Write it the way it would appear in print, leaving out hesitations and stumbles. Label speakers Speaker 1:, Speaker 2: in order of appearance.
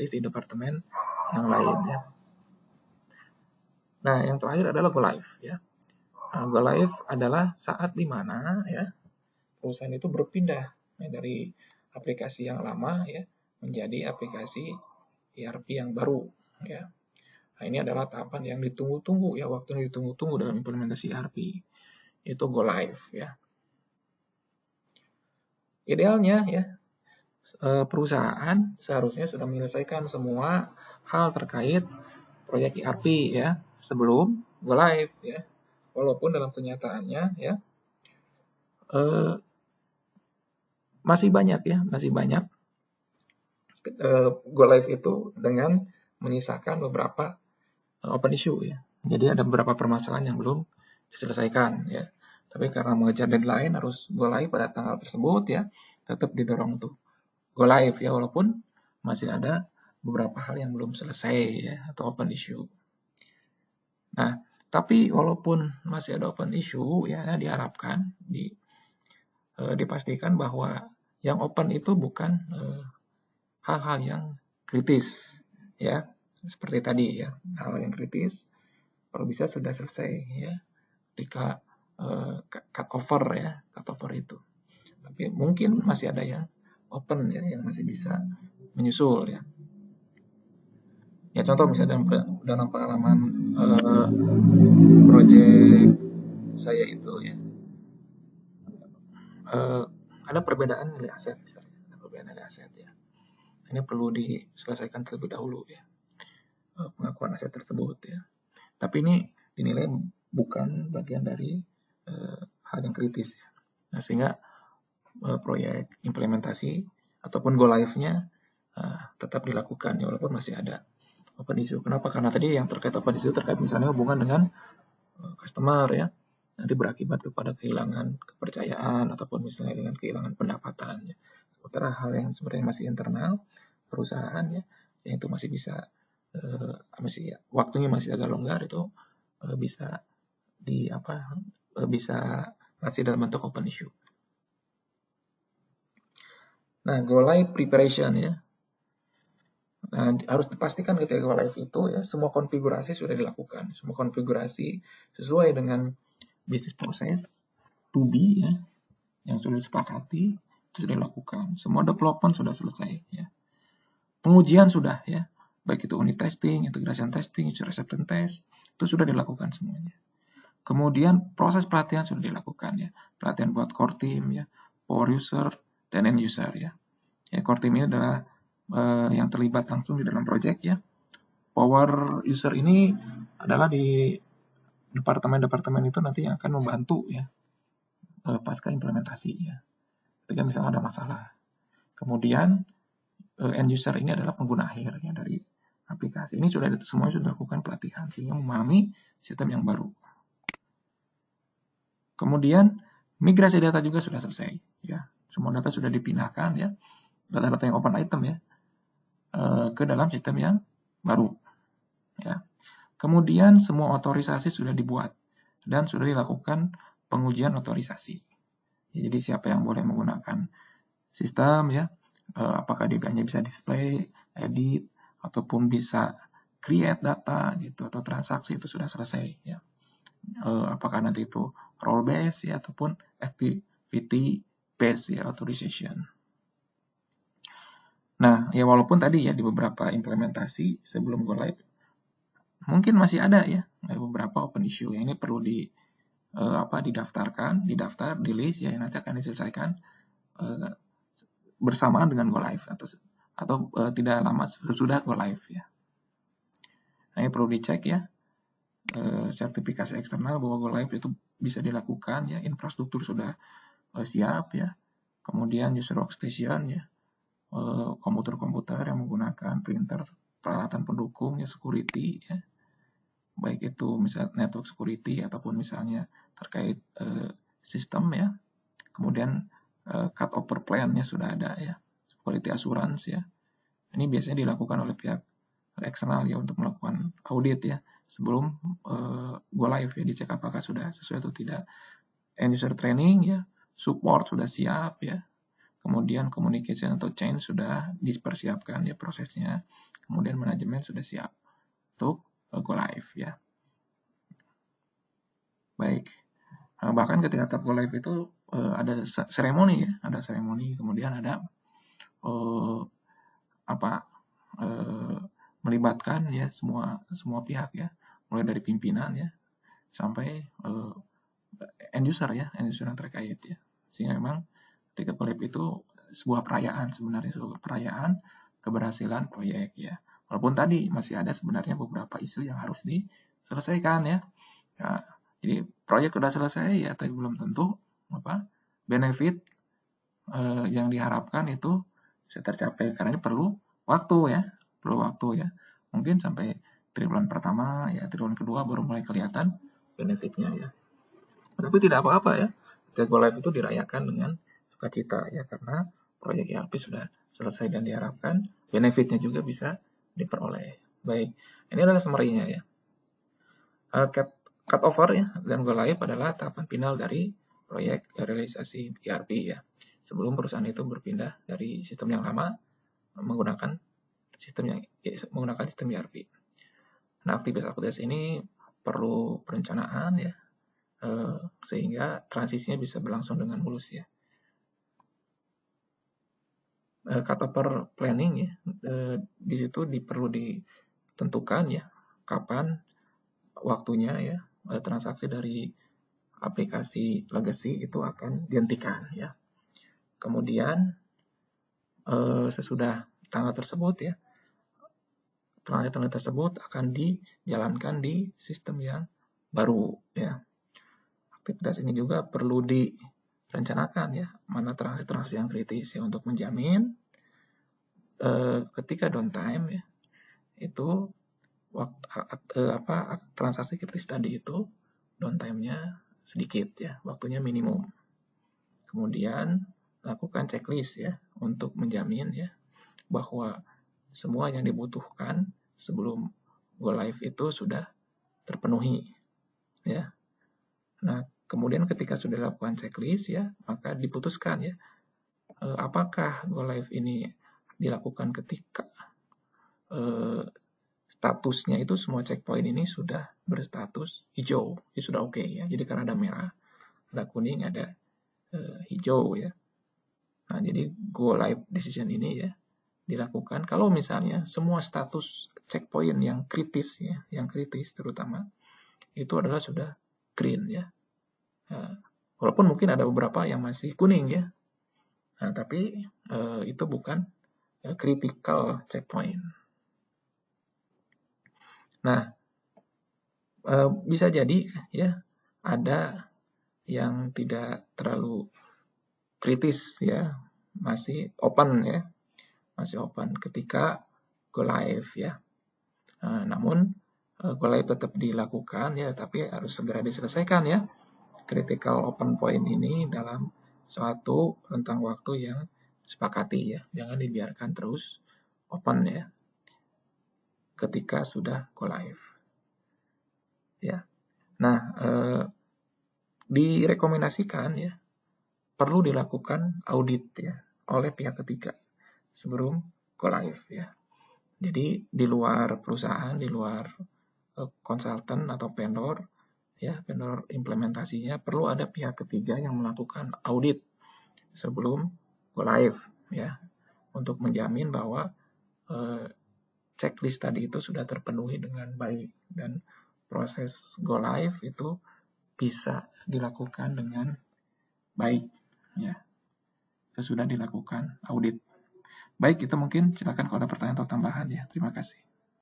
Speaker 1: praktis di departemen yang lain ya. Nah, yang terakhir adalah go live ya. Nah, go live adalah saat di mana ya perusahaan itu berpindah ya, dari aplikasi yang lama ya menjadi aplikasi ERP yang baru ya. Nah, ini adalah tahapan yang ditunggu-tunggu ya, waktu yang ditunggu-tunggu dalam implementasi ERP. Itu go live ya. Idealnya ya perusahaan seharusnya sudah menyelesaikan semua hal terkait proyek ERP ya sebelum go live ya. Walaupun dalam kenyataannya ya masih banyak go live itu dengan menyisakan beberapa open issue ya. Jadi ada beberapa permasalahan yang belum diselesaikan ya. Tapi karena mengejar deadline harus go live pada tanggal tersebut ya, tetap didorong untuk go live ya, walaupun masih ada beberapa hal yang belum selesai ya atau open issue. Nah, tapi walaupun masih ada open issue ya, diharapkan dipastikan bahwa yang open itu bukan hal-hal yang kritis ya, seperti tadi ya, hal yang kritis kalau bisa sudah selesai ya ketika cut over itu. Tapi mungkin masih ada yang open ya, yang masih bisa menyusul ya. Ya contoh misalnya dalam pengalaman project saya itu ya, ada perbedaan nilai aset misalnya, ada perbedaan nilai aset ya. Ini perlu diselesaikan terlebih dahulu ya, pengakuan aset tersebut ya. Tapi ini dinilai bukan bagian dari hal yang kritis ya. Nah, sehingga proyek implementasi ataupun go live-nya tetap dilakukan ya, walaupun masih ada open issue. Kenapa? Karena tadi yang terkait open issue terkait misalnya hubungan dengan customer ya, nanti berakibat kepada kehilangan kepercayaan ataupun misalnya dengan kehilangan pendapatan ya. Sementara hal yang sebenarnya masih internal perusahaan ya, yang itu masih bisa waktunya masih agak longgar, itu bisa masih dalam bentuk open issue. Nah, go live preparation ya. Nah, harus dipastikan ketika go live itu ya semua konfigurasi sudah dilakukan, semua konfigurasi sesuai dengan bisnis proses to be ya, yang sudah disepakati itu sudah dilakukan. Semua development sudah selesai ya. Pengujian sudah ya, baik itu unit testing, integration testing, user acceptance test, itu sudah dilakukan semuanya. Kemudian proses pelatihan sudah dilakukan ya, pelatihan buat core team ya, power user dan end user ya. Ya, core team ini adalah yang terlibat langsung di dalam project ya. Power user ini adalah di departemen-departemen itu nanti yang akan membantu ya pasca implementasi ya, ketika misalnya ada masalah. Kemudian end user ini adalah pengguna akhir ya dari aplikasi. Ini semuanya sudah dilakukan pelatihan sehingga memahami sistem yang baru. Kemudian migrasi data juga sudah selesai ya. Semua data sudah dipindahkan ya, data-data yang open item ya, ke dalam sistem yang baru ya. Kemudian semua otorisasi sudah dibuat dan sudah dilakukan pengujian otorisasi ya, jadi siapa yang boleh menggunakan sistem ya, apakah dia hanya bisa display, edit ataupun bisa create data gitu atau transaksi, itu sudah selesai ya. Apakah nanti itu role based ya ataupun activity based ya authorization. Nah, ya walaupun tadi ya di beberapa implementasi sebelum go live mungkin masih ada ya beberapa open issue yang ini perlu didaftar di list ya, yang nanti akan diselesaikan bersamaan dengan go live atau tidak lama sesudah go live ya. Nah, ini perlu dicek ya, sertifikasi eksternal bahwa go live itu bisa dilakukan ya, infrastruktur sudah siap ya, kemudian user workstation ya, komputer-komputer yang menggunakan printer, peralatan pendukung ya, security ya, baik itu misalnya network security ataupun misalnya terkait sistem ya. Kemudian cut over plan-nya sudah ada ya, quality assurance ya. Ini biasanya dilakukan oleh pihak eksternal ya untuk melakukan audit ya sebelum go live ya, dicek apakah sudah sesuai atau tidak. End user training ya, support sudah siap ya. Kemudian communication atau change sudah dipersiapkan ya prosesnya. kemudian manajemen sudah siap untuk go live ya. Baik. Bahkan ketika tahap go live itu ada seremoni ya, ada seremoni, kemudian ada melibatkan ya semua pihak ya, mulai dari pimpinan ya sampai end user yang terkait ya. Sehingga memang ketika go live itu sebuah perayaan sebenarnya, sebuah perayaan keberhasilan proyek ya. Walaupun tadi masih ada sebenarnya beberapa isu yang harus diselesaikan ya. Jadi proyek sudah selesai ya, tapi belum tentu benefit yang diharapkan itu bisa tercapai, karena ini perlu waktu ya. Mungkin sampai triwulan pertama ya, triwulan kedua baru mulai kelihatan benefitnya ya. Tapi tidak apa-apa ya, ketika go live itu dirayakan dengan sukacita ya, karena proyek ERP sudah selesai dan diharapkan benefitnya juga bisa diperoleh. Baik, ini adalah summary-nya ya. Cut over ya dan go live adalah tahapan final dari proyek realisasi ERP ya. Sebelum perusahaan itu berpindah dari sistem yang lama menggunakan sistem ERP. Nah, aktivitas ini perlu perencanaan ya, sehingga transisinya bisa berlangsung dengan mulus ya. Cutover planning ya, di situ perlu ditentukan ya kapan waktunya ya transaksi dari aplikasi legacy itu akan dihentikan ya. Kemudian sesudah tanggal tersebut ya, transaksi tersebut akan dijalankan di sistem yang baru ya. Aktivitas ini juga perlu direncanakan ya, mana transaksi yang kritis ya, untuk menjamin ketika downtime ya, itu transaksi kritis tadi itu downtime-nya sedikit ya, waktunya minimum. Kemudian lakukan checklist ya untuk menjamin ya bahwa semua yang dibutuhkan sebelum go live itu sudah terpenuhi ya. Nah, kemudian ketika sudah dilakukan checklist ya, maka diputuskan ya apakah go live ini dilakukan ketika statusnya itu semua checkpoint ini sudah berstatus hijau, ini sudah oke ya. Jadi karena ada merah, ada kuning, ada hijau ya. Nah, jadi go live decision ini ya dilakukan kalau misalnya semua status checkpoint yang kritis ya, yang kritis terutama itu adalah sudah green ya. Walaupun mungkin ada beberapa yang masih kuning ya. Nah, tapi itu bukan critical checkpoint. Nah, bisa jadi ya ada yang tidak terlalu kritis ya, masih open ya, masih open ketika go live ya. Namun go live tetap dilakukan ya, tapi harus segera diselesaikan ya critical open point ini dalam suatu rentang waktu yang disepakati ya, jangan dibiarkan terus open ya ketika sudah go live ya. Nah, direkomendasikan ya perlu dilakukan audit ya oleh pihak ketiga sebelum go live ya. Jadi di luar perusahaan, di luar konsultan atau vendor ya, vendor implementasinya, perlu ada pihak ketiga yang melakukan audit sebelum go live ya, untuk menjamin bahwa checklist tadi itu sudah terpenuhi dengan baik dan proses go live itu bisa dilakukan dengan baik ya, sesudah dilakukan audit. Baik, itu mungkin silakan kalau ada pertanyaan atau tambahan ya. Terima kasih.